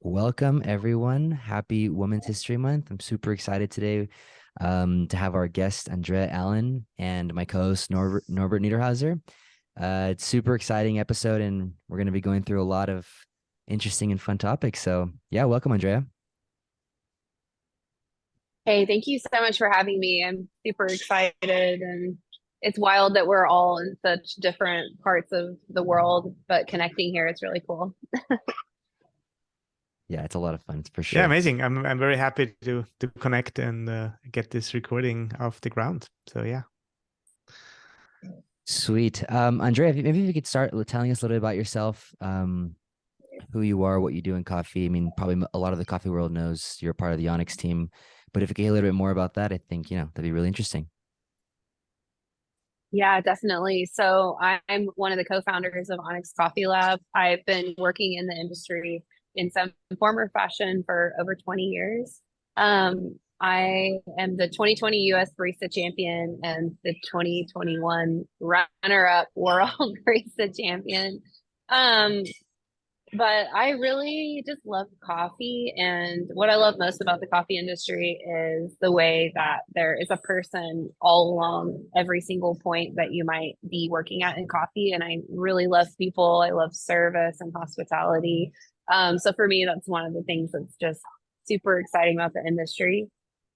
Welcome, everyone. Happy Women's History Month. I'm super excited today to have our guest, Andrea Allen, and my co-host, Norbert Niederhauser. It's super exciting episode, and we're going to be going through a lot of interesting and fun topics. So, yeah, welcome, Andrea. Hey, thank you so much for having me. I'm super excited, and it's wild that we're all in such different parts of the world, but connecting here is really cool. Yeah, it's a lot of fun, for Yeah, sure. amazing. I'm very happy to connect and get this recording off the ground. So yeah. Sweet. Andrea, maybe if you could start with telling us a little bit about yourself, who you are, what you do in coffee. I mean, probably a lot of the coffee world knows you're a part of the Onyx team, but if you could hear a little bit more about that, I think, that'd be really interesting. Yeah, definitely. So I'm one of the co-founders of Onyx Coffee Lab. I've been working in the industry in some form or fashion for over 20 years. I am the 2020 US Barista Champion and the 2021 runner-up World Barista Champion. Um, but I really just love coffee. And what I love most about the coffee industry is the way that there is a person all along every single point that you might be working at in coffee. And I really love people. I love service and hospitality. So for me, that's one of the things that's just super exciting about the industry.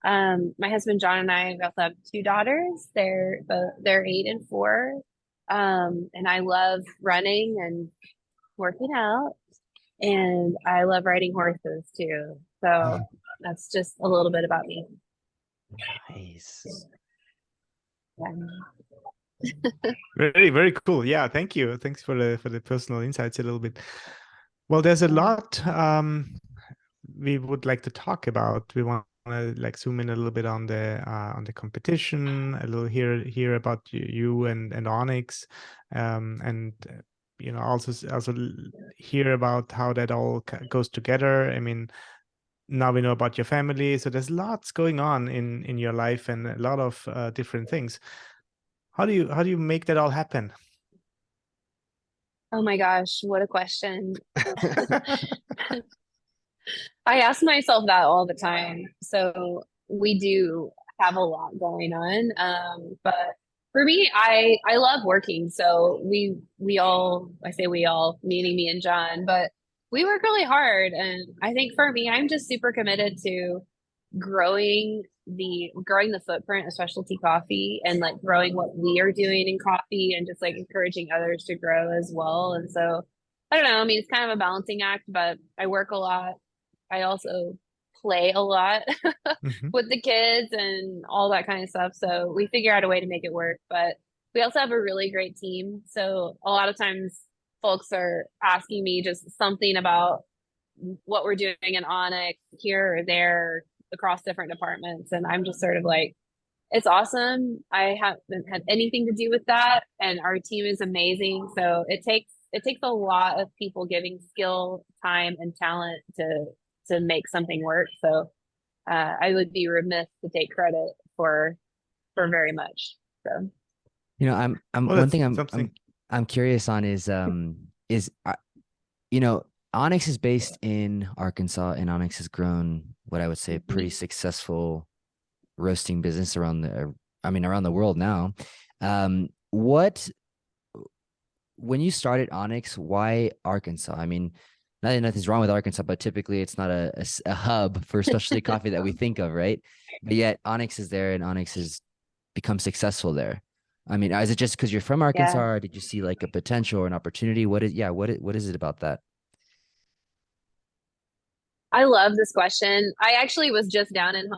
My husband John and I also have two daughters. They're 8 and 4. And I love running and working out, and I love riding horses too. So that's just a little bit about me. Nice. Yeah. Very, very cool. Yeah, thank you. Thanks for the personal insights a little bit. Well, there's a Yeah. lot we would like to talk about. We want to like zoom in a little bit on the competition, a little hear about you and Onyx, and also hear about how that all goes together. I mean, now we know about your family, so there's lots going on in your life and a lot of different things. How do you make that all happen? Oh my gosh, what a question. I ask myself that all the time. So we do have a lot going on. But for me, I love working. So we all, I say we all, meaning me and John, but we work really hard. And I think for me, I'm just super committed to growing the footprint of specialty coffee, and like growing what we are doing in coffee, and just like encouraging others to grow as well. And so I don't know, I mean, it's kind of a balancing act, but I work a lot. I also play a lot Mhm. with the kids and all that kind of stuff. So we figure out a way to make it work. But we also have a really great team. So a lot of times folks are asking me just something about what we're doing in Onyx here or there across different departments. And I'm just sort of like, it's awesome. I haven't had anything to do with that. And our team is amazing. So it takes a lot of people giving skill, time, and talent to make something work. So I would be remiss to take credit for very much. So I'm Well, one that's thing something. I'm curious on is you know, Onyx is based in Arkansas, and Onyx has grown what I would say a pretty mhm. successful roasting business around the world now. What when you started Onyx, why Arkansas? I mean, nothing's wrong with Arkansas, but typically it's not a hub for specialty coffee that we think of, right? But yet Onyx is there, and Onyx has become successful there. I mean, is it just because you're from Arkansas, Yeah. or did you see like a potential or an opportunity? What is it about that? I love this question. I actually was just down in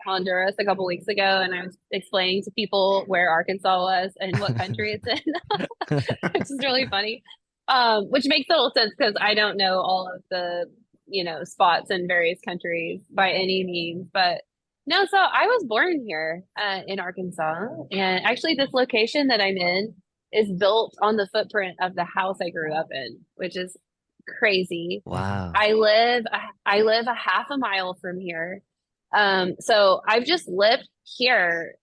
Honduras a couple weeks ago, and I was explaining to people where Arkansas was and what country it's in, which is really funny. Which makes total sense because I don't know all of the spots in various countries by any means. But no, so I was born here in Arkansas, and actually, this location that I'm in is built on the footprint of the house I grew up in, which is crazy. Wow. I live a half a mile from here. So I've just lived here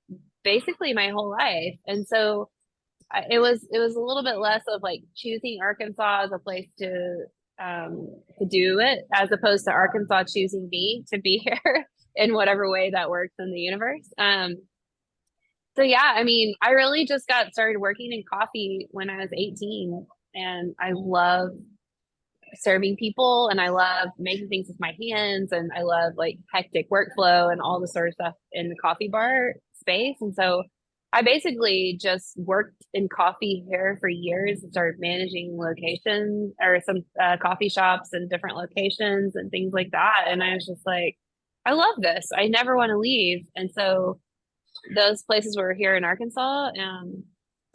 basically my whole life. And so it was a little bit less of like choosing Arkansas as a place to do it, as opposed to Arkansas choosing me to be here in whatever way that works in the universe. So yeah, I mean, I really just got started working in coffee when I was 18, and I love serving people, and I love making things with my hands, and I love like hectic workflow and all the sort of stuff in the coffee bar space. And so I basically just worked in coffee here for years and started managing locations or some coffee shops and different locations and things like that. And I was just like, I love this. I never want to leave. And so those places were here in Arkansas.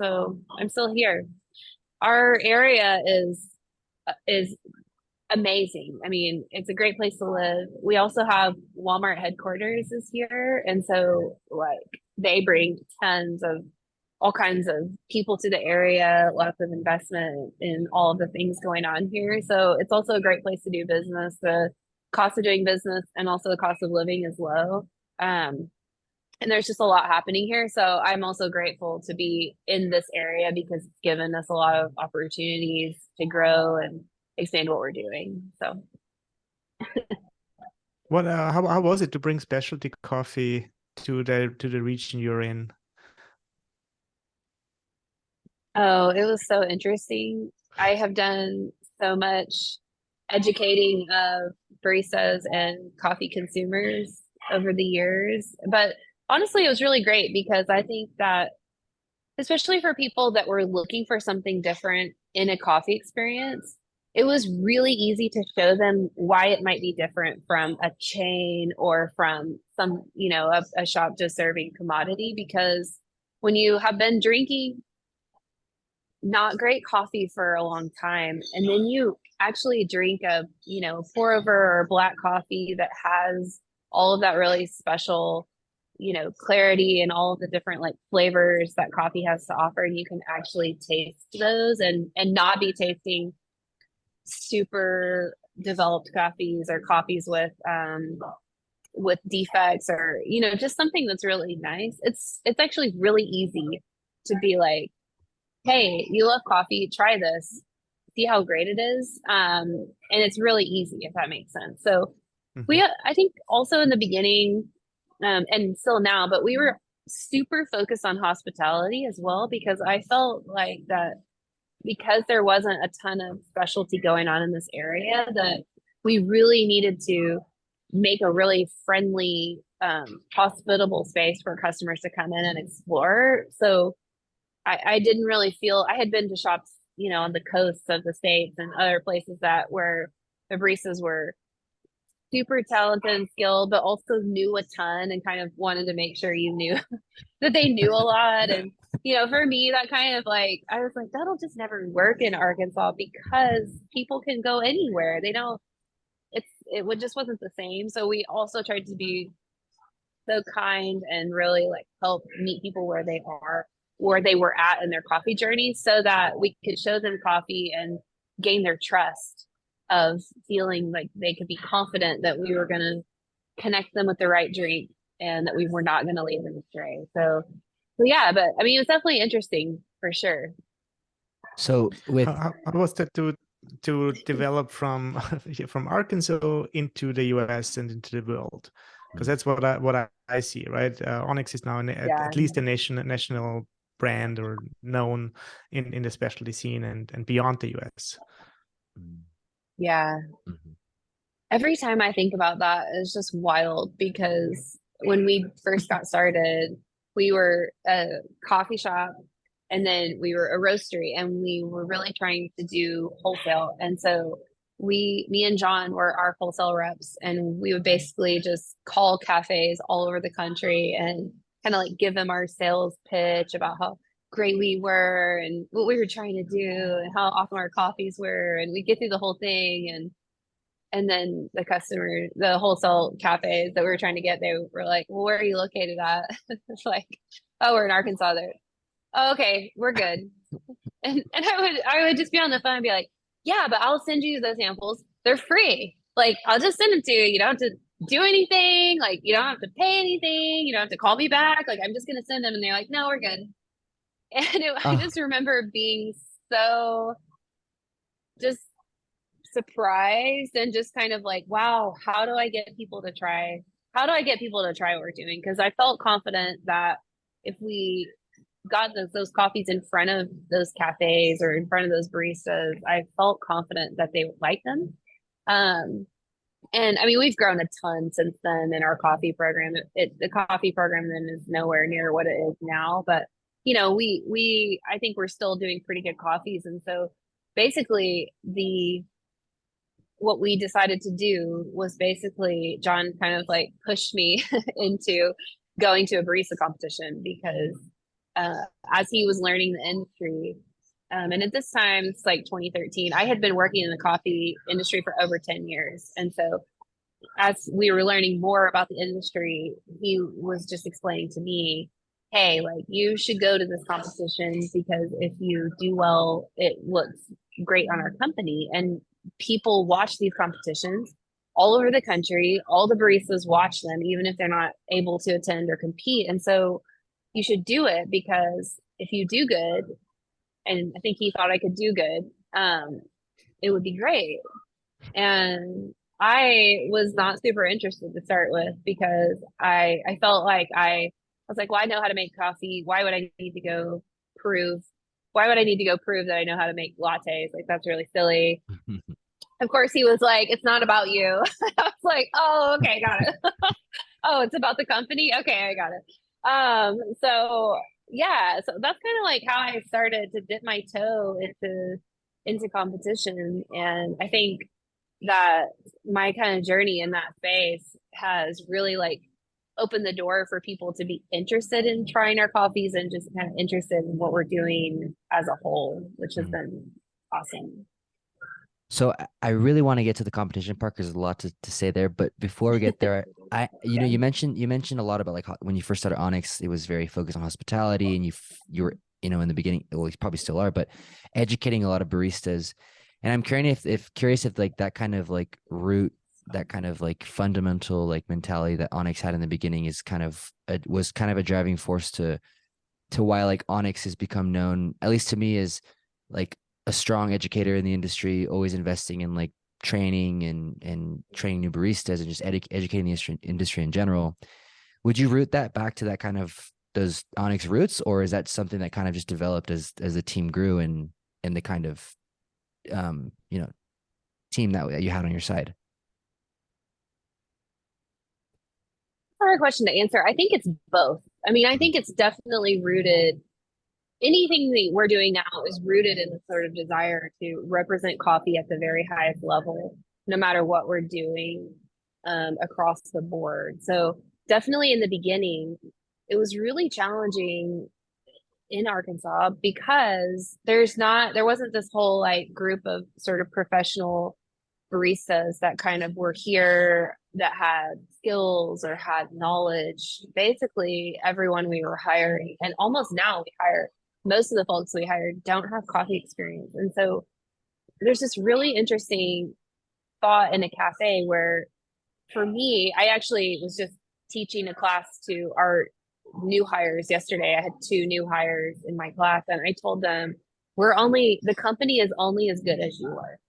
So I'm still here. Our area is amazing. I mean, it's a great place to live. We also have Walmart headquarters is here, and so like they bring tons of all kinds of people to the area, lots of investment in all of the things going on here. So it's also a great place to do business. The cost of doing business and also the cost of living is low. And there's just a lot happening here. So I'm also grateful to be in this area because it's given us a lot of opportunities to grow and expand what we're doing. So What how was it to bring specialty coffee to the region you're in? oh, it was so interesting. I have done so much educating of baristas and coffee consumers over the years. But honestly, it was really great because I think that, especially for people that were looking for something different in a coffee experience, it was really easy to show them why it might be different from a chain or from some, a shop just serving commodity. Because when you have been drinking not great coffee for a long time, and then you actually drink a, pour over or black coffee that has all of that really special, clarity and all of the different like flavors that coffee has to offer, and you can actually taste those and not be tasting super developed coffees or coffees with defects, or just something that's really nice. It's actually really easy to be like, hey, you love coffee, try this, see how great it is. And it's really easy, if that makes sense. So I think also in the beginning, and still now, but we were super focused on hospitality as well, because I felt like that because there wasn't a ton of specialty going on in this area, that we really needed to make a really friendly, hospitable space for customers to come in and explore. So I didn't really feel, I had been to shops, on the coasts of the States and other places where the baristas were super talented and skilled, but also knew a ton and kind of wanted to make sure you knew that they knew a lot. And, for me, that kind of like, I was like, that'll just never work in Arkansas because people can go anywhere. They don't, just wasn't the same. So we also tried to be so kind and really like help meet people where they are, where they were at in their coffee journey, so that we could show them coffee and gain their trust of feeling like they could be confident that we were going to connect them with the right drink and that we were not going to lead them astray. So yeah, but I mean, it was definitely interesting for sure. So with how was that to develop from from Arkansas into the US and into the world? Because that's what I see, right? Onyx is now at least a national brand or known in the specialty scene and beyond the US. Yeah. Every time I think about that, it's just wild, because when we first got started, we were a coffee shop, and then we were a roastery, and we were really trying to do wholesale. And so me and John were our wholesale reps, and we would basically just call cafes all over the country and kind of like give them our sales pitch about how great we were and what we were trying to do and how awesome our coffees were. And we get through the whole thing, and then the wholesale cafes that we were trying to get, they were like, well, where are you located at? It's like, oh, we're in Arkansas there. Oh, okay, we're good. And I would just be on the phone and be like, yeah, but I'll send you the samples. They're free. Like, I'll just send them to you. You don't have to do anything. Like, you don't have to pay anything. You don't have to call me back. Like, I'm just going to send them. And they're like, no, we're good. And I just remember being so just surprised and just kind of like, wow, how do I get people to try? How do I get people to try what we're doing? Because I felt confident that if we got those coffees in front of those cafes or in front of those baristas, I felt confident that they would like them. And I mean, we've grown a ton since then in our coffee program. The coffee program then is nowhere near what it is now, but you know, I think we're still doing pretty good coffees. And so basically what we decided to do was basically John kind of like pushed me into going to a barista competition because as he was learning the industry, and at this time, it's like 2013, I had been working in the coffee industry for over 10 years. And so as we were learning more about the industry, he was just explaining to me, hey, like you should go to this competition because if you do well, it looks great on our company. And people watch these competitions all over the country. All the baristas watch them, even if they're not able to attend or compete. And so you should do it because if you do good, and I think he thought I could do good, it would be great. And I was not super interested to start with because I felt like I was like, well, I know how to make coffee. Why would I need to go prove? Why would I need to go prove that I know how to make lattes? Like, that's really silly. Of course, he was like, it's not about you. I was like, oh, okay, got it. Oh, it's about the company. Okay, I got it. So yeah, so that's kind of like how I started to dip my toe into competition. And I think that my kind of journey in that space has really like opened the door for people to be interested in trying our coffees and just kind of interested in what we're doing as a whole, which has been awesome. So I really want to get to the competition part because there's a lot to say there. But before we get there, you know, you mentioned a lot about like when you first started Onyx, it was very focused on hospitality, and you were, you know, in the beginning, well, you probably still are, but educating a lot of baristas. And I'm curious if like that kind of like root, that kind of like fundamental like mentality that Onyx had in the beginning is was kind of a driving force to why like Onyx has become known, at least to me, as like a strong educator in the industry, always investing in like training and training new baristas and just educating the industry in general. Would you root that back to that kind of those Onyx roots, or is that something that kind of just developed as the team grew and the kind of you know, team that you had on your side? Hard question to answer. I think it's both. I mean, I think it's definitely rooted. Anything that we're doing now is rooted in the sort of desire to represent coffee at the very highest level, no matter what we're doing across the board. So definitely in the beginning, it was really challenging in Arkansas because there wasn't this whole like group of sort of professional baristas that kind of were here that had skills or had knowledge. Basically, everyone we were hiring, and almost now we hire most of the folks we hired don't have coffee experience. And so there's this really interesting thought in a cafe where for me, I actually was just teaching a class to our new hires yesterday. I had 2 new hires in my class, and I told them, the company is only as good as you are.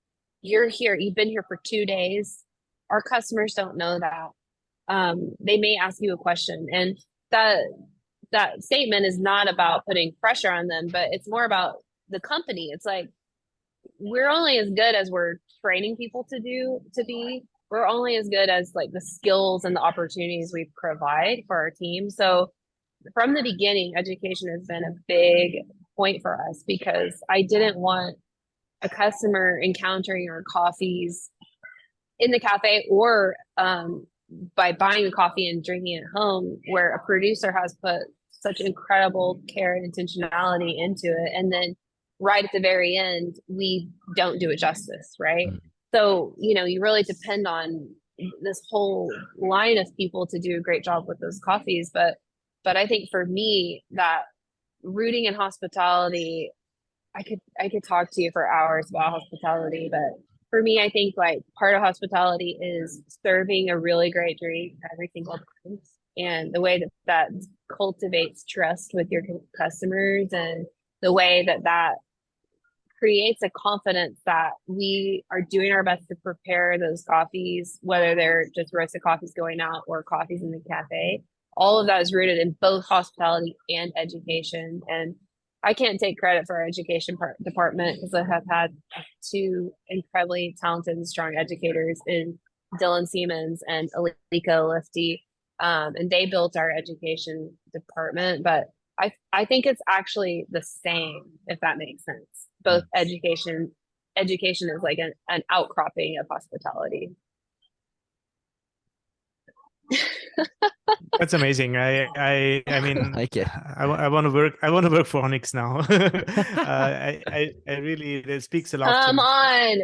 You're here, you've been here for 2 days. Our customers don't know that. They may ask you a question, and that statement is not about putting pressure on them, but it's more about the company. It's like, we're only as good as we're training people to be. We're only as good as like the skills and the opportunities we provide for our team. So from the beginning, education has been a big point for us because I didn't want a customer encountering our coffees in the cafe or by buying a coffee and drinking it home, where a producer has put such incredible care and intentionality into it, and then right at the very end we don't do it justice, right? So you know, you really depend on this whole line of people to do a great job with those coffees. But I think for me, that rooting in hospitality, I could talk to you for hours about hospitality, but for me, I think like part of hospitality is serving a really great drink every single time, and the way that cultivates trust with your customers, and the way that creates a confidence that we are doing our best to prepare those coffees, whether they're just roasted coffees going out or coffees in the cafe. All of that is rooted in both hospitality and education. And I can't take credit for our education department because I have had two incredibly talented and strong educators in Dylan Siemens and Alika Lifty. And they built our education department. But I think it's actually the same, if that makes sense. Both education is like an outcropping of hospitality. That's amazing. I mean, like it. I want to work. I want to work for Onyx now. I really, it speaks a lot. Come on,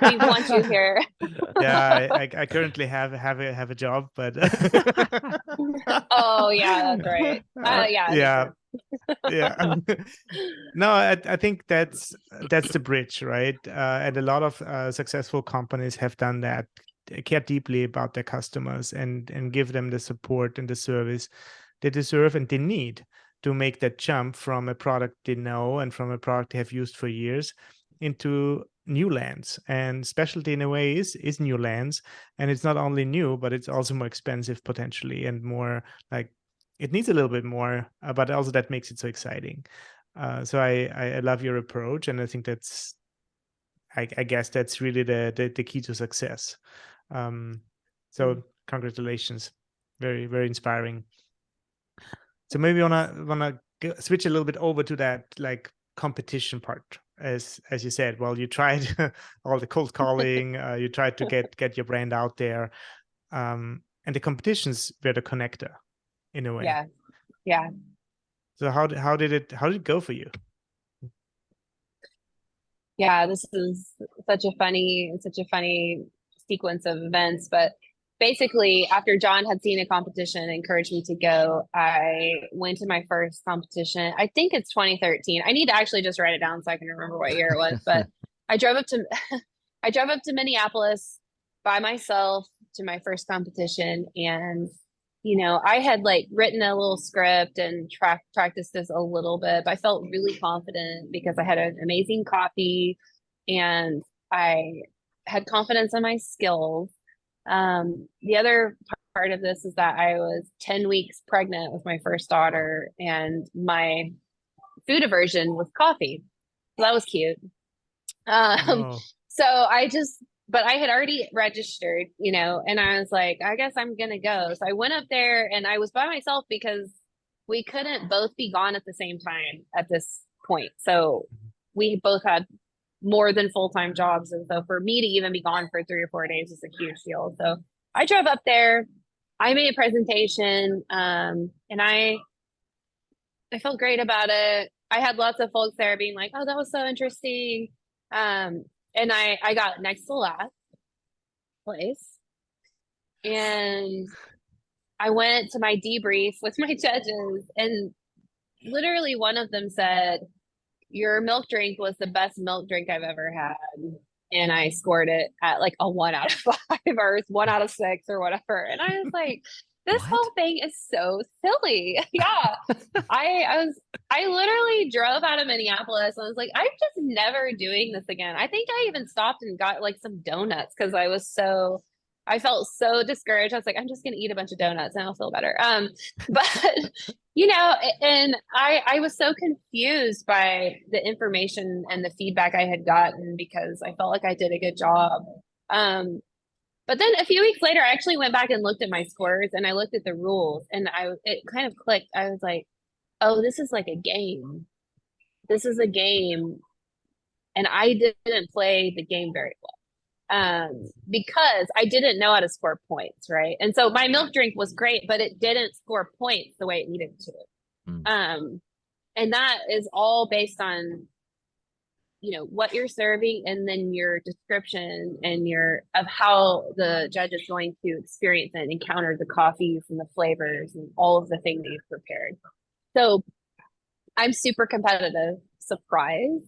we want you here. Yeah, I currently have a job, but oh yeah, that's right. Yeah. Yeah. No, I think that's the bridge, right? And a lot of successful companies have done that. They care deeply about their customers and give them the support and the service they deserve and they need to make that jump from a product they know and from a product they have used for years into new lands. And specialty in a way is new lands, and it's not only new, but it's also more expensive potentially and more like it needs a little bit more, but also that makes it so exciting. So I love your approach, and I think that's I guess that's really the key to success. So congratulations, very, very inspiring. So maybe wanna switch a little bit over to that like competition part, as you said. Well, you tried all the cold calling, you tried to get your brand out there, and the competitions were the connector in a way. Yeah. So how did it go for you? Yeah, this is such a funny sequence of events. But basically, after John had seen a competition and encouraged me to go, I went to my first competition. I think it's 2013. I need to actually just write it down so I can remember what year it was. But I drove up to Minneapolis by myself to my first competition, and I had like written a little script and practiced this a little bit, but I felt really confident because I had an amazing coffee and I had confidence in my skills. The other part of this is that I was 10 weeks pregnant with my first daughter, and my food aversion was coffee. So that was cute. So but I had already registered, and I was like, I guess I'm going to go. So I went up there and I was by myself because we couldn't both be gone at the same time at this point. So we both had more than full-time jobs. And so for me to even be gone for 3 or 4 days is a huge deal. So I drove up there, I made a presentation, and I felt great about it. I had lots of folks there being like, oh, that was so interesting. And I got next to last place. And I went to my debrief with my judges, and literally one of them said, your milk drink was the best milk drink I've ever had. And I scored it at like a 1 out of 5 or 1 out of 6 or whatever. And I was like, this whole thing is so silly. Yeah. I literally drove out of Minneapolis. And I was like, I'm just never doing this again. I think I even stopped and got like some donuts because I felt so discouraged. I was like, I'm just going to eat a bunch of donuts and I'll feel better. But and I was so confused by the information and the feedback I had gotten because I felt like I did a good job. But then a few weeks later, I actually went back and looked at my scores and I looked at the rules and it kind of clicked. I was like, oh, this is like a game. This is a game. And I didn't play the game very well. Because I didn't know how to score points, right? And so my milk drink was great, but it didn't score points the way it needed to. And that is all based on, what you're serving and then your description and of how the judge is going to experience and encounter the coffees and the flavors and all of the things you've prepared. So I'm super competitive, surprise.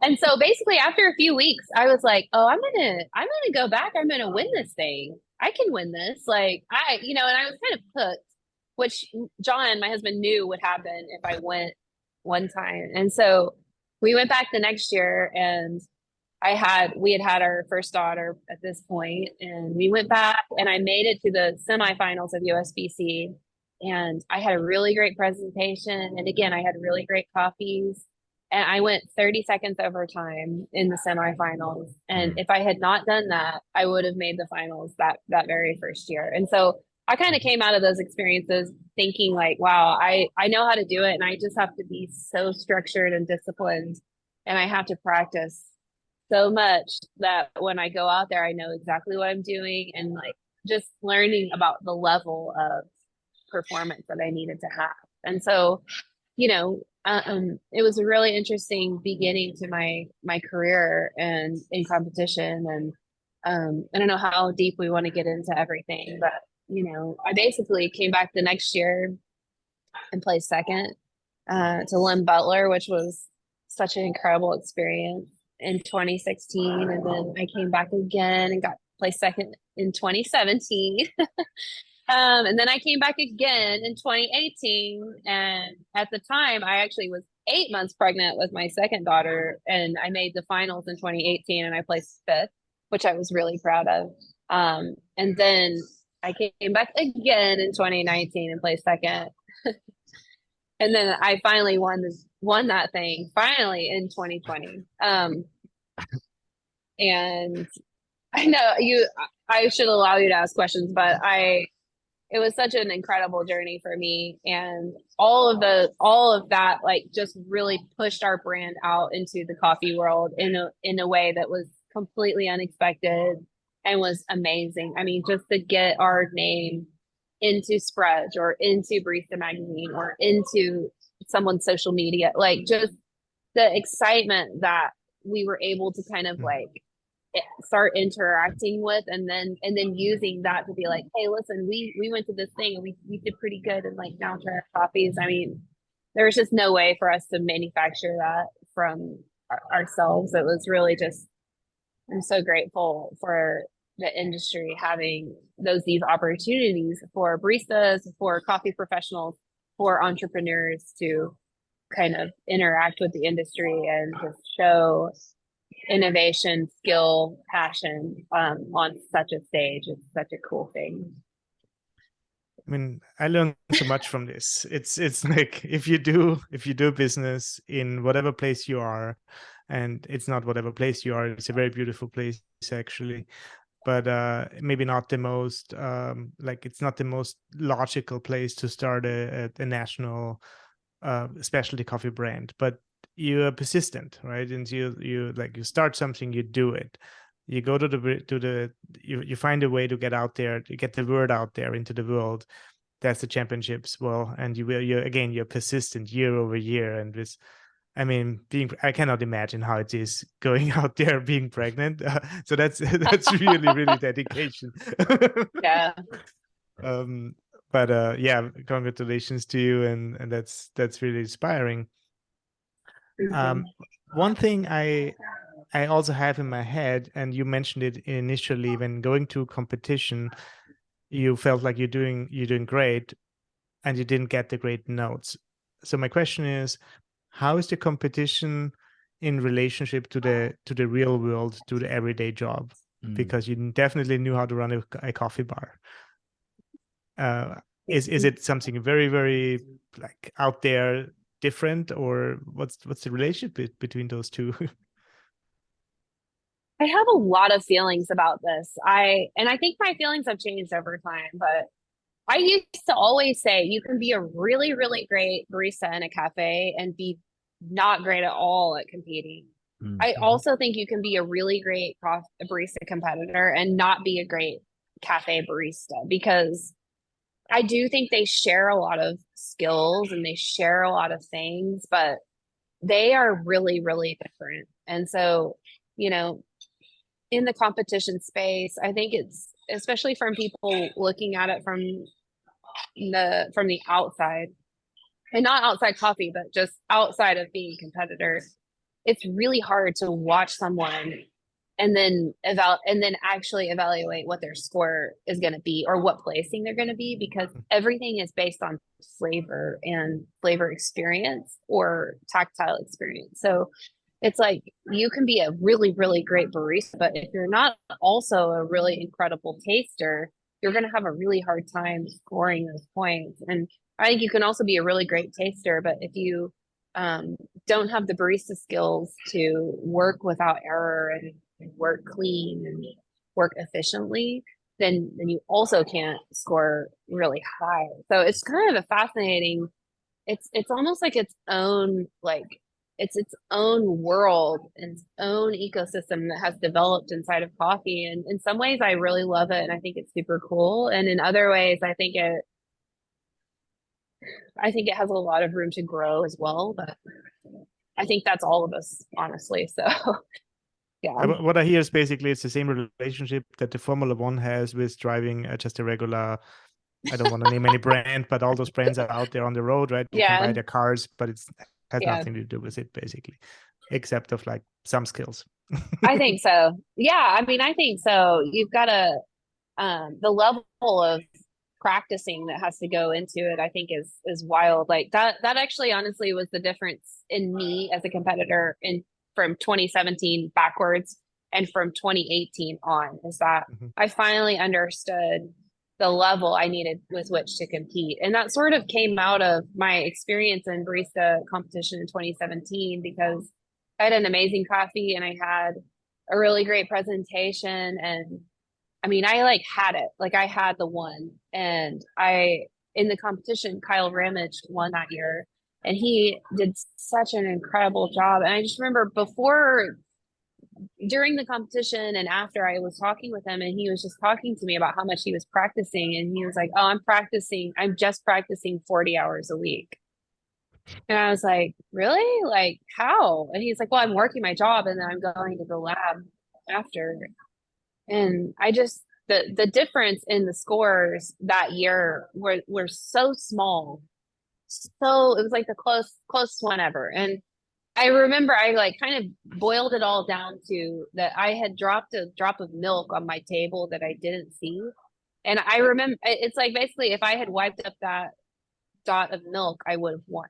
And so basically after a few weeks, I was like, oh, I'm gonna go back. I'm gonna win this thing. I can win this. Like and I was kind of hooked, which John, my husband, knew would happen if I went one time. And so we went back the next year, and we had had our first daughter at this point, and we went back, and I made it to the semifinals of USBC, and I had a really great presentation. And again, I had really great coffees, and I went 30 seconds over time in the semifinals. And if I had not done that, I would have made the finals that very first year. And so I kind of came out of those experiences thinking like, wow, I know how to do it, and I just have to be so structured and disciplined, and I have to practice so much that when I go out there, I know exactly what I'm doing, and like just learning about the level of performance that I needed to have. And so, it was a really interesting beginning to my career and in competition. And I don't know how deep we want to get into everything, but I basically came back the next year and placed second to Lynn Butler, which was such an incredible experience in 2016. And then I came back again and got placed second in 2017. And then I came back again in 2018. And at the time, I actually was 8 months pregnant with my second daughter. And I made the finals in 2018, and I placed fifth, which I was really proud of. And then I came back again in 2019 and placed second. And then I finally won that thing finally in 2020. And I know I should allow you to ask questions, but it was such an incredible journey for me. And all of that, like, just really pushed our brand out into the coffee world in a way that was completely unexpected and was amazing. I mean, just to get our name into Sprudge or into Barista Magazine or into someone's social media, like just the excitement that we were able to kind of like start interacting with, and then using that to be like, hey, listen, we went to this thing and we did pretty good, and like now try our coffees. I mean, there was just no way for us to manufacture that from ourselves. It was really just, I'm so grateful for the industry having these opportunities for baristas, for coffee professionals, for entrepreneurs to kind of interact with the industry and just show innovation, skill, passion on such a stage. It's such a cool thing. I mean, I learned so much from this. It's like if you do business in whatever place you are, and it's not whatever place you are, it's a very beautiful place actually, but maybe not the most like it's not the most logical place to start a national specialty coffee brand. But you are persistent, right? And you start something, you do it. You go you find a way to get out there, to get the word out there into the world. That's the championships. Well, and you're persistent year over year. And this, I mean, I cannot imagine how it is going out there being pregnant. So that's really dedication. Yeah. But yeah, congratulations to you, and that's really inspiring. One thing I also have in my head, and you mentioned it initially, when going to competition, you felt like you're doing great, and you didn't get the great notes. So my question is, how is the competition in relationship to the real world, to the everyday job? Because you definitely knew how to run a coffee bar. Is it something very, very like out there, different, or what's the relationship between those two? I have a lot of feelings about this. I think my feelings have changed over time, but I used to always say you can be a really, really great barista in a cafe and be not great at all at competing. I also think you can be a really great barista competitor and not be a great cafe barista, because I do think they share a lot of skills and they share a lot of things, but they are really, really different. And so, in the competition space, I think it's, especially from people looking at it from the outside, and not outside coffee, but just outside of being competitors, it's really hard to watch someone and then actually evaluate what their score is going to be or what placing they're going to be, because everything is based on flavor and flavor experience or tactile experience. So it's like you can be a really, really great barista, but if you're not also a really incredible taster, you're going to have a really hard time scoring those points. And I think you can also be a really great taster, but if you don't have the barista skills to work without error and work clean and work efficiently, then you also can't score really high. So it's kind of a fascinating, it's almost like its own, like it's its own world and its own ecosystem that has developed inside of coffee. And in some ways I really love it and I think it's super cool. And in other ways I think it has a lot of room to grow as well, but I think that's all of us, honestly. So yeah. What I hear is basically it's the same relationship that the Formula One has with driving just a regular, I don't want to name any brand, but all those brands are out there on the road, right? You can buy their cars, but it's has nothing to do with it basically, except of like some skills. I think so. Yeah, I mean, I think so. You've got to the level of practicing that has to go into it, I think is wild. Like that actually honestly was the difference in me as a competitor in from 2017 backwards and from 2018 on, is that I finally understood the level I needed with which to compete. And that sort of came out of my experience in barista competition in 2017, because I had an amazing coffee and I had a really great presentation. And I mean, I like had it, like I had the one. And in the competition, Kyle Ramage won that year and he did such an incredible job. And I just remember during the competition and after, I was talking with him and he was just talking to me about how much he was practicing. And he was like, oh, I'm just practicing 40 hours a week. And I was like, really? Like how? And he's like, well, I'm working my job and then I'm going to the lab after. And I just, the difference in the scores that year were so small. So it was like the closest one ever. And I remember I like kind of boiled it all down to that I had dropped a drop of milk on my table that I didn't see. And I remember it's like basically if I had wiped up that dot of milk, I would have won.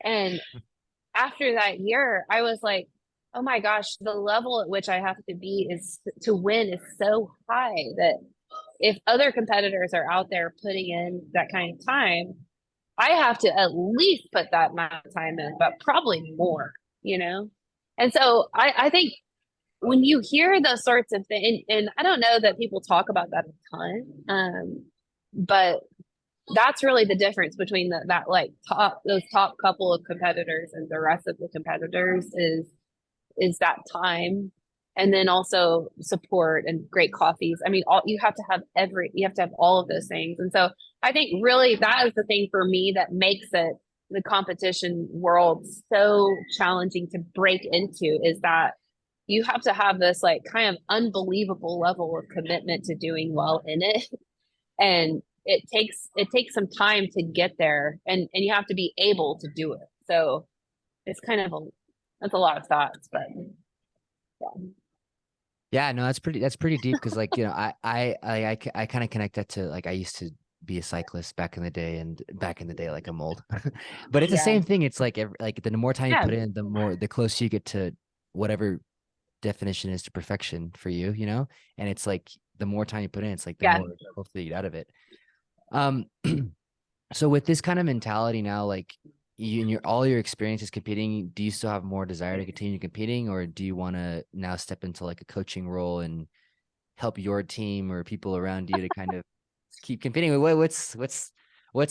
And after that year, I was like, oh my gosh, the level at which I have to be to win is so high that if other competitors are out there putting in that kind of time, I have to at least put that amount of time in, but probably more, you know? And so I think when you hear those sorts of things, and I don't know that people talk about that a ton, but that's really the difference between those top couple of competitors and the rest of the competitors is that time, and then also support and great coffees. I mean, you have to have all of those things. And so I think really that is the thing for me that makes the competition world so challenging to break into, is that you have to have this like kind of unbelievable level of commitment to doing well in it. And it takes some time to get there, and you have to be able to do it. So it's kind of that's a lot of thoughts, but yeah, no, that's pretty deep. Cause like, you know, I kind of connect that to like, I used to be a cyclist back in the day, and back in the day, like I'm old, but it's the same thing. It's like, like the more time you put in, the closer you get to whatever definition is to perfection for you, you know? And it's like, the more time you put in, it's like the more hopefully you get out of it. So with this kind of mentality now, like all your experiences competing, do you still have more desire to continue competing, or do you want to now step into like a coaching role and help your team or people around you to kind of keep competing? What's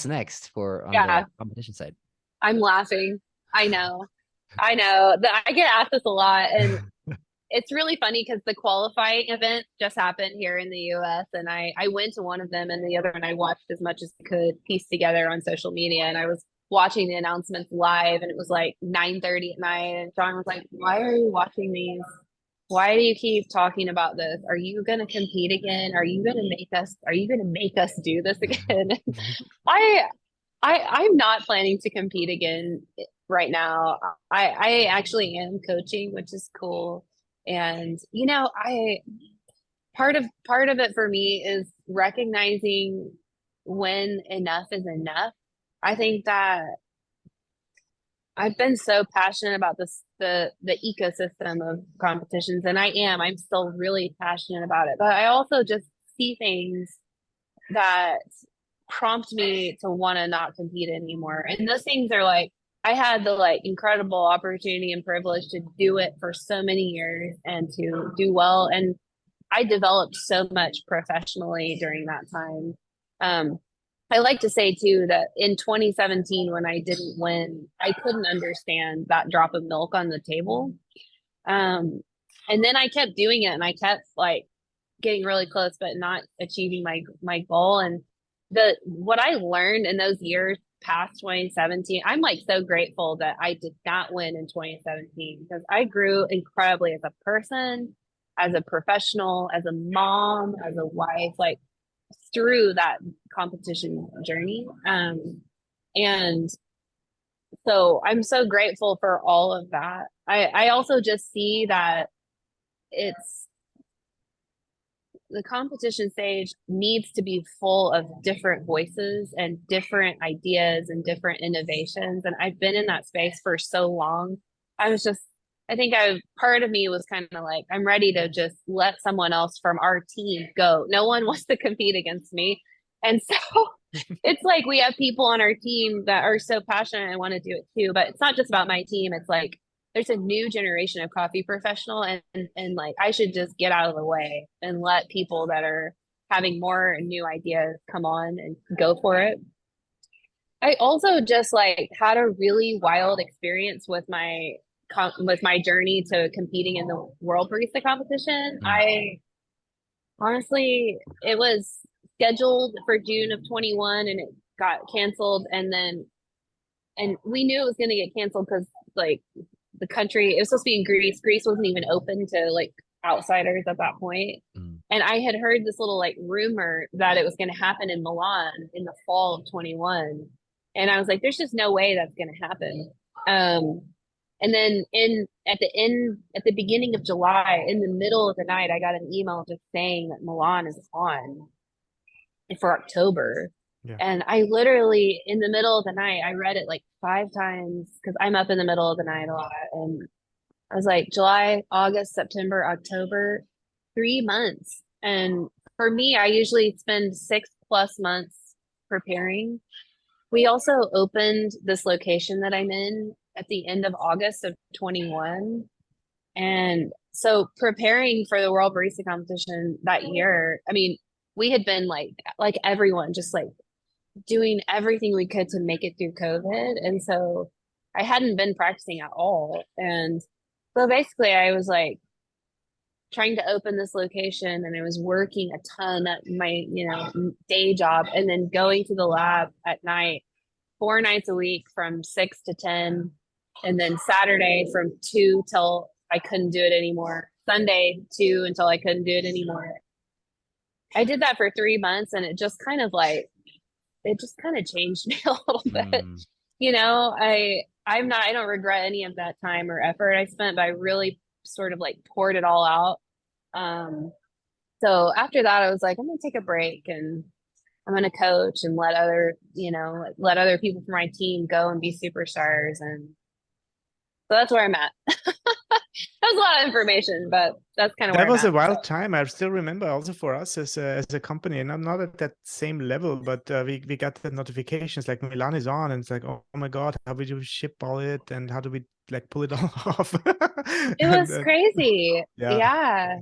next on the competition side? I'm laughing. I know that I get asked this a lot, and it's really funny because the qualifying event just happened here in the US, and I went to one of them and the other, and I watched as much as I could piece together on social media. And I was watching the announcements live, and it was like 9:30 at night. And John was like, why are you watching these? Why do you keep talking about this? Are you going to compete again? Are you going to make us do this again? I'm not planning to compete again right now. I actually am coaching, which is cool. And, you know, part of it for me is recognizing when enough is enough. I think that I've been so passionate about the ecosystem of competitions, and I'm still really passionate about it. But I also just see things that prompt me to want to not compete anymore. And those things are like, I had the like incredible opportunity and privilege to do it for so many years and to do well. And I developed so much professionally during that time. I like to say too that in 2017, when I didn't win, I couldn't understand that drop of milk on the table. And then I kept doing it, and I kept like getting really close, but not achieving my goal. And what I learned in those years past 2017, I'm like so grateful that I did not win in 2017, because I grew incredibly as a person, as a professional, as a mom, as a wife, like through that competition journey. And so I'm so grateful for all of that. I also just see that it's the competition stage needs to be full of different voices and different ideas and different innovations. And I've been in that space for so long. I think part of me was kind of like, I'm ready to just let someone else from our team go. No one wants to compete against me. And so it's like we have people on our team that are so passionate and want to do it too. But it's not just about my team. It's like there's a new generation of coffee professional, and like I should just get out of the way and let people that are having more new ideas come on and go for it. I also just like had a really wild experience with my journey to competing in the World Barista Competition. I honestly, it was scheduled for June of 21, and it got canceled, and we knew it was going to get canceled because like the country, it was supposed to be in Greece. Greece wasn't even open to like outsiders at that point. And I had heard this little like rumor that it was going to happen in Milan in the fall of 21. And I was like, there's just no way that's going to happen. And then at the beginning of July, in the middle of the night, I got an email just saying that Milan is on for October. Yeah. And I literally, in the middle of the night, I read it like 5 times because I'm up in the middle of the night a lot. And I was like, July, August, September, October, 3 months. And for me, I usually spend 6+ months preparing. We also opened this location that I'm in at the end of August of 21. And so preparing for the World Barista Competition that year, I mean, we had been like everyone, just like doing everything we could to make it through COVID. And so I hadn't been practicing at all. And so basically I was like trying to open this location, and I was working a ton at my, day job, and then going to the lab at night, 4 nights a week from 6 to 10. And then Saturday from 2 till I couldn't do it anymore. Sunday 2 until I couldn't do it anymore. I did that for 3 months, and it just kind of changed me a little bit. I don't regret any of that time or effort I spent, but I really sort of like poured it all out. So after that, I was like, I'm going to take a break, and I'm going to coach and let other people from my team go and be superstars. And so that's where I'm at. That was a lot of information, but that's kind of where that was I'm at, a wild time. I still remember also for us as a company, and I'm not at that same level, but we got the notifications like Milan is on, and it's like, oh my God, how would you ship all it, and how do we like pull it all off? It was crazy. Yeah.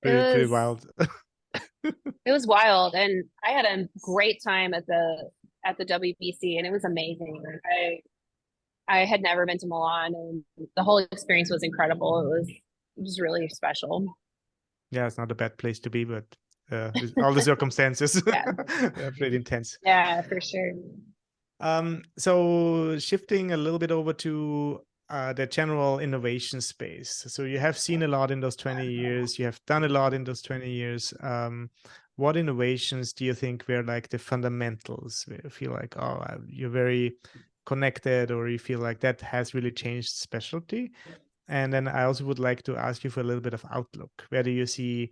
Pretty wild. It was wild, and I had a great time at the WBC, and it was amazing. I had never been to Milan, and the whole experience was incredible. It was really special. Yeah, it's not a bad place to be, but all the circumstances are pretty intense. Yeah, for sure. So shifting a little bit over to the general innovation space. So you have seen a lot in those 20 years. You have done a lot in those 20 years. What innovations do you think were like the fundamentals? Where you feel like, you're very connected, or you feel like that has really changed specialty? And then I also would like to ask you for a little bit of outlook. Where do you see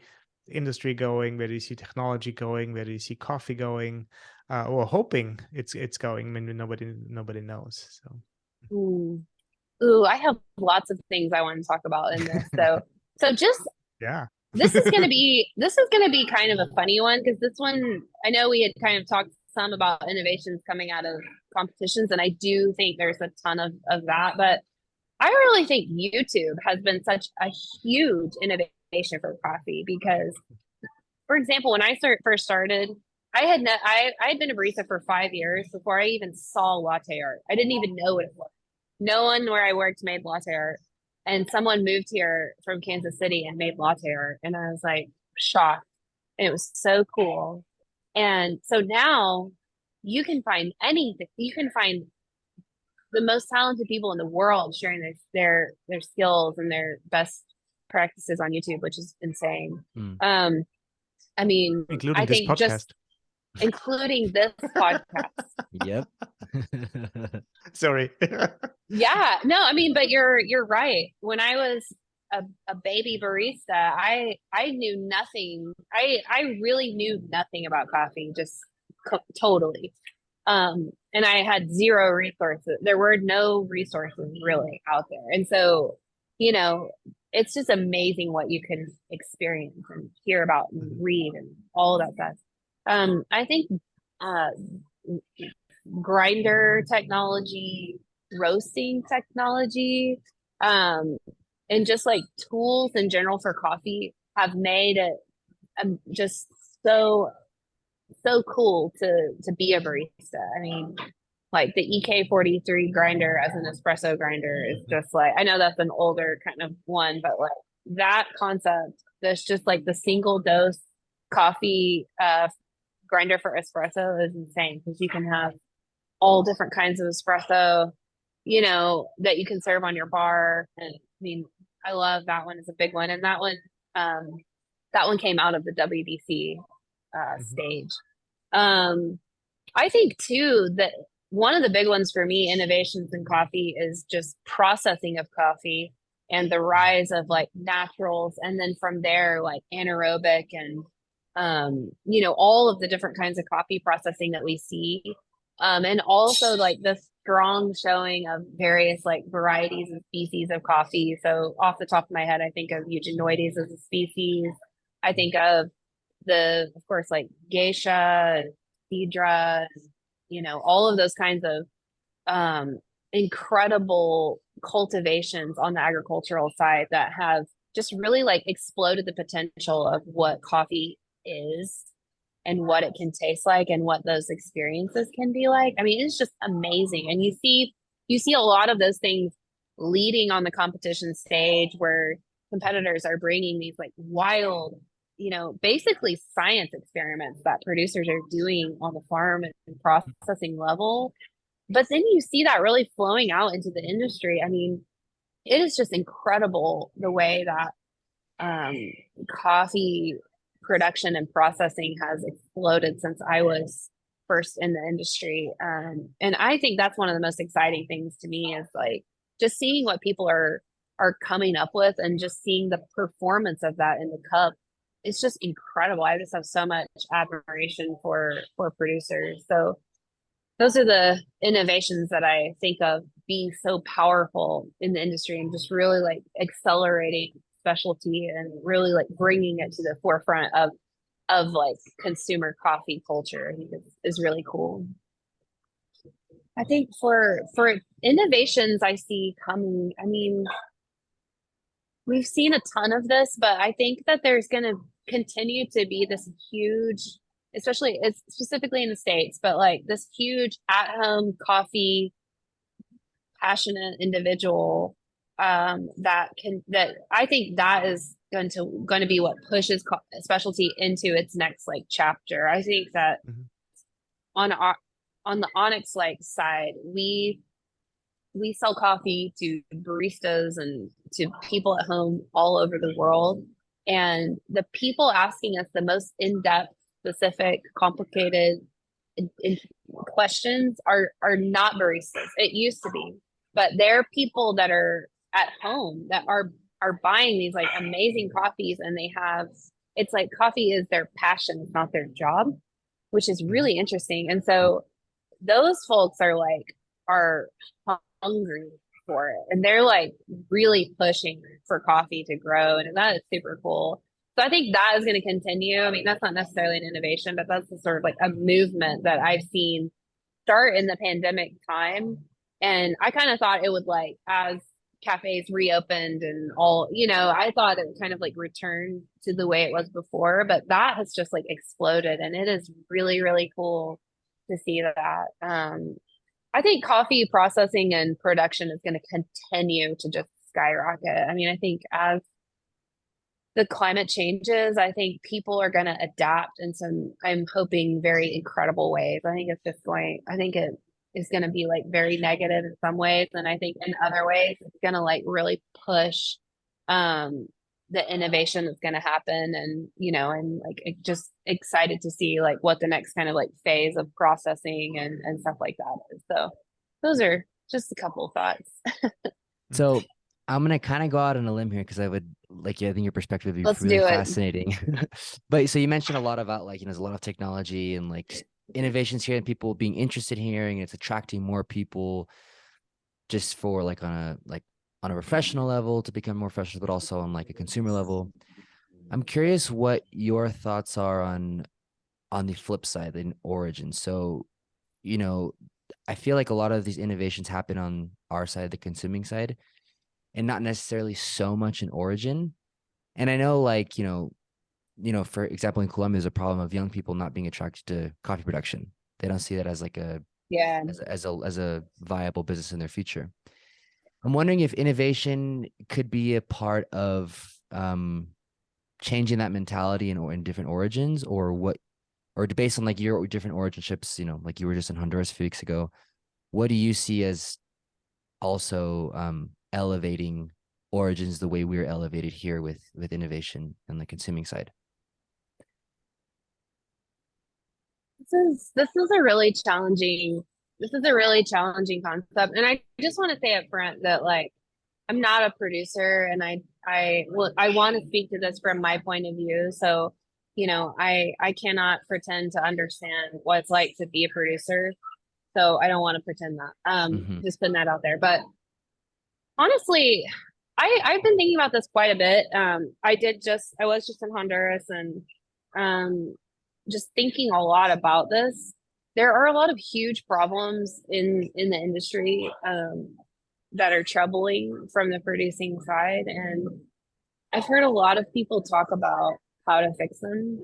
industry going? Where do you see technology going? Where do you see coffee going? Or hoping it's going? I mean, nobody knows. So Ooh, ooh, I have lots of things I want to talk about in this. So just yeah. this is gonna be kind of a funny one, because this one, I know we had kind of talked some about innovations coming out of competitions, and I do think there's a ton of that, but I really think YouTube has been such a huge innovation for coffee, because, for example, when I first started, I had been a barista for 5 years before I even saw latte art. I didn't even know what it was. No one where I worked made latte art, and someone moved here from Kansas City and made latte art, and I was like shocked. And it was so cool. And so now you can find anything. You can find the most talented people in the world sharing their skills and their best practices on YouTube, which is insane. Mm. I mean, Including I this think just podcast. including this podcast. Yep. Sorry. Yeah, no, I mean, but you're right. When I was a baby barista, I knew nothing. I really knew nothing about coffee, just totally. And I had zero resources. There were no resources really out there. And so, you know, it's just amazing what you can experience and hear about and read and all that stuff. I think uh grinder technology, roasting technology, and just like tools in general for coffee have made it just so cool to be a barista. I mean, like the EK43 grinder as an espresso grinder is just like, I know that's an older kind of one, but like that concept, that's just like the single dose coffee grinder for espresso is insane, because you can have all different kinds of espresso, you know, that you can serve on your bar. And I mean, I love that one. It's a big one. And that one came out of the WBC stage. I think too that one of the big ones for me, innovations in coffee, is just processing of coffee and the rise of like naturals, and then from there like anaerobic and you know, all of the different kinds of coffee processing that we see, and also like the strong showing of various like varieties and species of coffee. So off the top of my head, I think of Eugenioides as a species. I think of of course, like geisha, cedra, you know, all of those kinds of incredible cultivations on the agricultural side that have just really like exploded the potential of what coffee is and what it can taste like and what those experiences can be like. I mean, it's just amazing. And you see a lot of those things leading on the competition stage, where competitors are bringing these like wild, you know, basically science experiments that producers are doing on the farm and processing level. But then you see that really flowing out into the industry. I mean, it is just incredible the way that coffee production and processing has exploded since I was first in the industry. And I think that's one of the most exciting things to me, is like just seeing what people are coming up with, and just seeing the performance of that in the cup. It's just incredible. I just have so much admiration for producers. So those are the innovations that I think of being so powerful in the industry, and just really like accelerating specialty and really like bringing it to the forefront of like consumer coffee culture. I think is really cool. I think for innovations I see coming, I mean, we've seen a ton of this, but I think that there's going to continue to be this huge, especially it's specifically in the States, but like this huge at-home coffee passionate individual that I think that is going to be what pushes specialty into its next like chapter. I think that on the Onyx like side, we sell coffee to baristas and to people at home all over the world. And the people asking us the most in-depth, specific, complicated questions are not baristas. It used to be, but they're people that are at home that are buying these like amazing coffees, and it's like coffee is their passion, it's not their job, which is really interesting. And so those folks are hungry for it, and they're like really pushing for coffee to grow, and that is super cool. So I think that is going to continue. I mean, that's not necessarily an innovation, but that's the sort of like a movement that I've seen start in the pandemic time. And I kind of thought it would, like, as cafes reopened and all, I thought it would kind of like return to the way it was before, but that has just like exploded, and it is really, really cool to see that. I think coffee processing and production is going to continue to just skyrocket. I mean, I think as the climate changes, I think people are going to adapt in some, I'm hoping, very incredible ways. I think it is going to be like very negative in some ways. And I think in other ways, it's going to like really push the innovation that's going to happen. And, and like just excited to see like what the next kind of like phase of processing and stuff like that is. So those are just a couple of thoughts. So I'm gonna kind of go out on a limb here because I would like, yeah, I think your perspective would be Let's really do it. fascinating. But so you mentioned a lot about like, there's a lot of technology and like innovations here and people being interested in hearing, and it's attracting more people just for like on a professional level to become more professional, but also on like a consumer level. I'm curious what your thoughts are on the flip side, the origin. So, I feel like a lot of these innovations happen on our side, the consuming side, and not necessarily so much in origin. And I know, like, for example, in Colombia, there's a problem of young people not being attracted to coffee production. They don't see that as like Yeah. as a viable business in their future. I'm wondering if innovation could be a part of changing that mentality in different origins, or based on like your different origin ships, like you were just in Honduras a few weeks ago. What do you see as also elevating origins the way we're elevated here with innovation on the consuming side? This is a really challenging concept. And I just want to say up front that like I'm not a producer, and I want to speak to this from my point of view. So, I cannot pretend to understand what it's like to be a producer. So I don't want to pretend that. Just putting that out there. But honestly, I've been thinking about this quite a bit. I was just in Honduras, and just thinking a lot about this. There are a lot of huge problems in the industry that are troubling from the producing side, and I've heard a lot of people talk about how to fix them.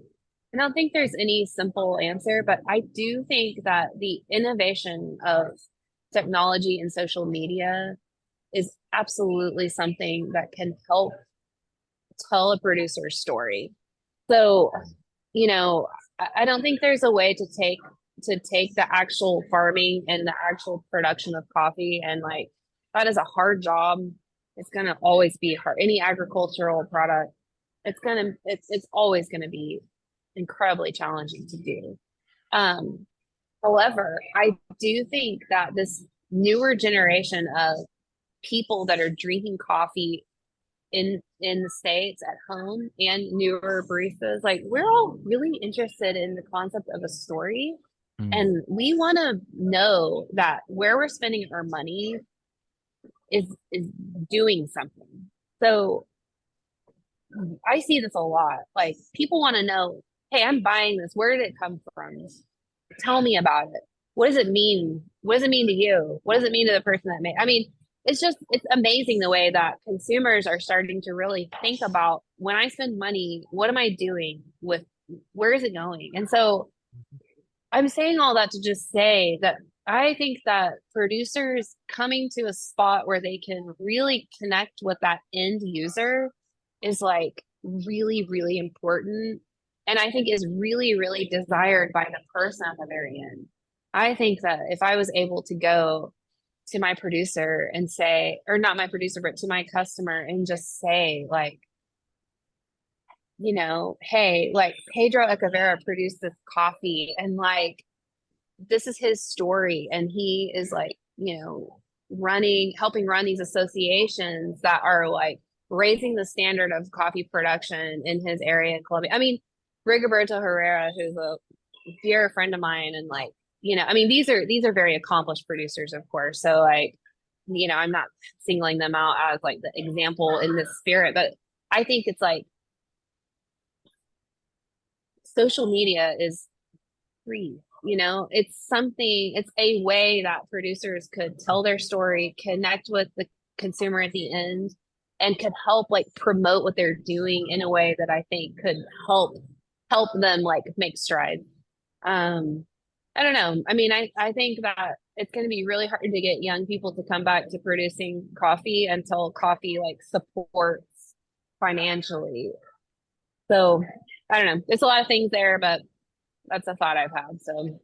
I don't think there's any simple answer, but I do think that the innovation of technology and social media is absolutely something that can help tell a producer's story. So, I don't think there's a way to take the actual farming and the actual production of coffee, and like that is a hard job. It's gonna always be hard. Any agricultural product, it's always gonna be incredibly challenging to do. However, I do think that this newer generation of people that are drinking coffee in the States at home, and newer baristas, like we're all really interested in the concept of a story. And we want to know that where we're spending our money is doing something. So I see this a lot. Like people want to know, hey, I'm buying this. Where did it come from? Tell me about it. What does it mean? What does it mean to you? What does it mean to the person that made? I mean, it's amazing the way that consumers are starting to really think about, when I spend money, what am I doing with, where is it going? And so I'm saying all that to just say that I think that producers coming to a spot where they can really connect with that end user is like really, really important. And I think is really, really desired by the person at the very end. I think that if I was able to go to my producer and say, or not my producer, but to my customer and just say like, hey, like Pedro Ecavera produced this coffee, and like, this is his story. And he is like, helping run these associations that are like raising the standard of coffee production in his area in Colombia. I mean, Rigoberto Herrera, who's a dear friend of mine, and like, I mean, these are very accomplished producers, of course. So like, I'm not singling them out as like the example in this spirit, but I think it's like social media is free. It's a way that producers could tell their story, connect with the consumer at the end, and could help like promote what they're doing in a way that I think could help them like make strides. I don't know. I mean, I think that it's going to be really hard to get young people to come back to producing coffee until coffee like supports financially. So I don't know. There's a lot of things there, but that's a thought I've had. So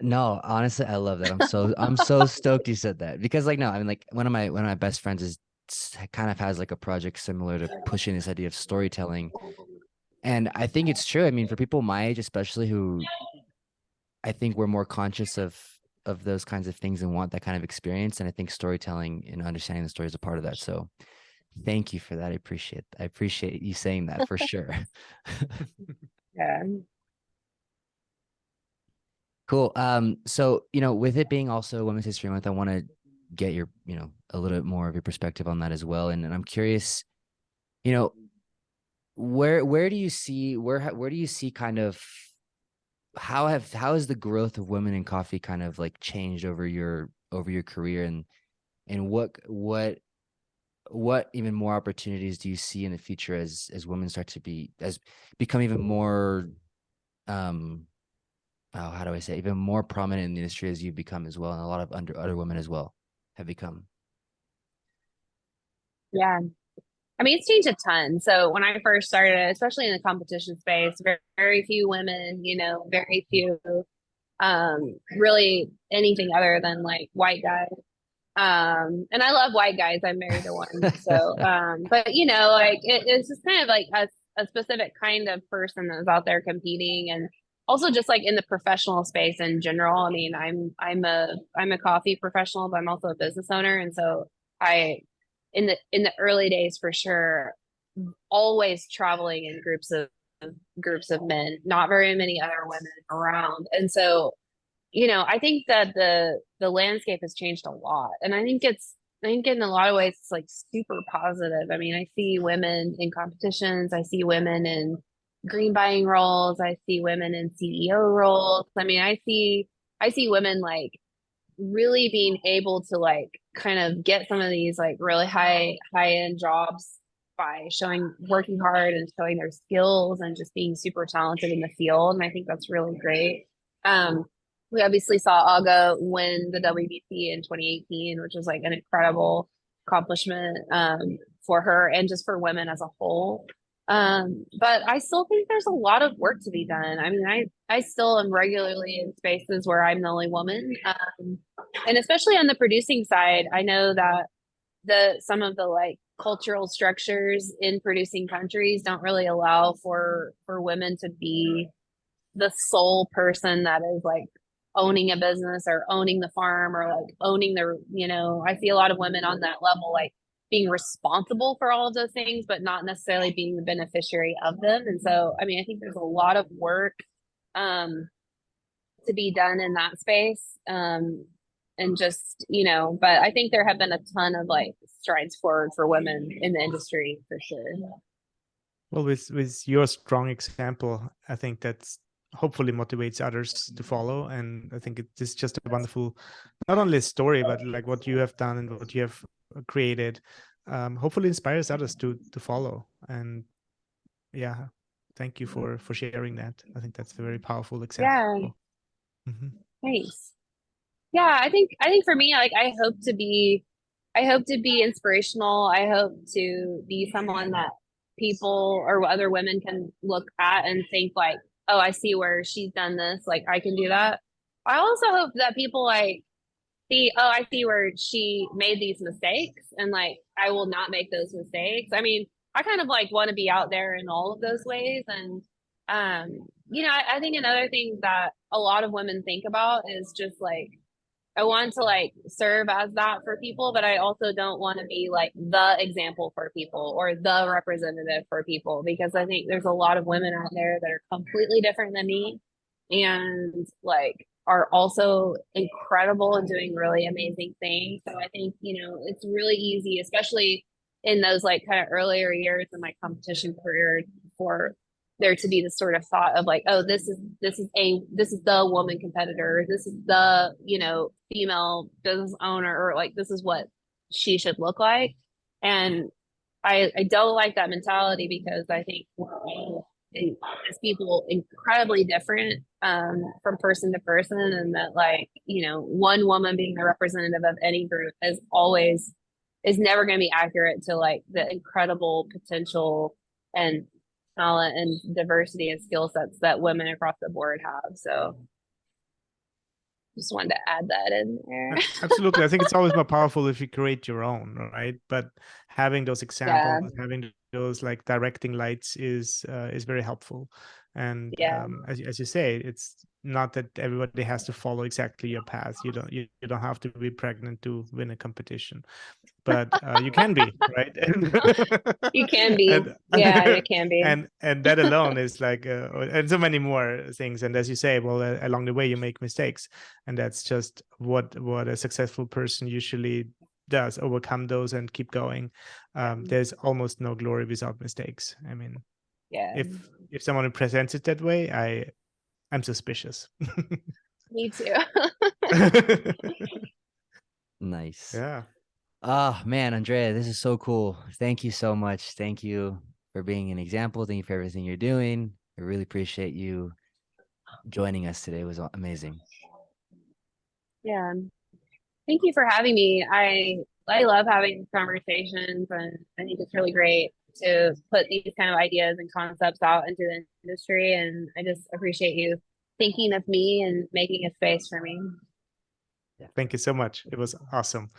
No, honestly, I love that. I'm so stoked you said that, because like, no, I mean, like one of my best friends is kind of has like a project similar to pushing this idea of storytelling. And I think it's true. I mean, for people my age, especially, who I think we're more conscious of those kinds of things and want that kind of experience. And I think storytelling and understanding the story is a part of that. So thank you for that. I appreciate you saying that for sure. yeah. Cool. So, with it being also Women's History Month, I want to get your, a little bit more of your perspective on that as well. And I'm curious, where do you see kind of how has the growth of women in coffee kind of like changed over your career, and what even more opportunities do you see in the future as women start to become even more how do I say, even more prominent in the industry as you've become as well, and a lot of other women as well have become? Yeah. I mean, it's changed a ton. So when I first started, especially in the competition space, very, very few women, very few, really anything other than like white guys. And I love white guys. I'm married to one. So, but like it's just kind of like a specific kind of person that's out there competing, and also just like in the professional space in general. I mean, I'm a coffee professional, but I'm also a business owner. And so in the early days for sure, always traveling in groups of men, not very many other women around. And so, I think that the landscape has changed a lot. And I think in a lot of ways it's like super positive. I mean, I see women in competitions, I see women in green buying roles, I see women in CEO roles. I mean, I see women like really being able to like kind of get some of these like really high end jobs by working hard and showing their skills and just being super talented in the field. And I think that's really great. We obviously saw Aga win the WBC in 2018, which was like an incredible accomplishment for her and just for women as a whole. But I still think there's a lot of work to be done. I mean, I still am regularly in spaces where I'm the only woman. And especially on the producing side, I know that some of the like cultural structures in producing countries don't really allow for women to be the sole person that is like owning a business or owning the farm or like owning I see a lot of women on that level, like being responsible for all of those things, but not necessarily being the beneficiary of them. And so, I mean, I think there's a lot of work to be done in that space. And just, but I think there have been a ton of like strides forward for women in the industry for sure. Well, with your strong example, I think that's hopefully motivates others to follow. And I think it's just a wonderful, not only story, but like what you have done and what you have created, hopefully inspires others to follow. And yeah, thank you for sharing that. I think that's a very powerful example. Yeah. Thanks. Yeah, I think for me, like I hope to be inspirational. I hope to be someone that people or other women can look at and think like, oh, I see where she's done this, like I can do that. I also hope that people like see, oh, I see where she made these mistakes and like I will not make those mistakes. I mean, I kind of like want to be out there in all of those ways. And I think another thing that a lot of women think about is just like I want to like serve as that for people, but I also don't want to be like the example for people or the representative for people, because I think there's a lot of women out there that are completely different than me and like are also incredible and doing really amazing things. So I think, it's really easy, especially in those like kind of earlier years in my competition career, for there to be this sort of thought of like, oh, this is the woman competitor, this is the, female business owner, or like this is what she should look like. And I don't like that mentality, because I think we're all as people incredibly different from person to person, and that like, one woman being the representative of any group is never going to be accurate to like the incredible potential and talent and diversity of skill sets that women across the board have. So just wanted to add that in there. Absolutely. I think it's always more powerful if you create your own, right? But having those Yeah. examples, having those like directing lights is very helpful. And Yeah. as you say, it's not that everybody has to follow exactly your path. You don't have to be pregnant to win a competition, but you can be, right? You can be. And, Yeah, it can be. and that alone is like and so many more things. And as you say, well, along the way you make mistakes, and that's just what a successful person usually does: overcome those and keep going. There's almost no glory without mistakes. I mean, Yeah. if someone presents it that way, I'm suspicious. Me too. Nice. Yeah. Oh man, Andrea, this is so cool. Thank you so much. Thank you for being an example. Thank you for everything you're doing. I really appreciate you joining us today. It was amazing. Yeah. Thank you for having me. I love having conversations, and I think it's really great to put these kind of ideas and concepts out into the industry. And I just appreciate you thinking of me and making a space for me. Thank you so much. It was awesome.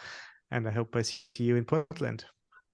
And I hope I see you in Portland.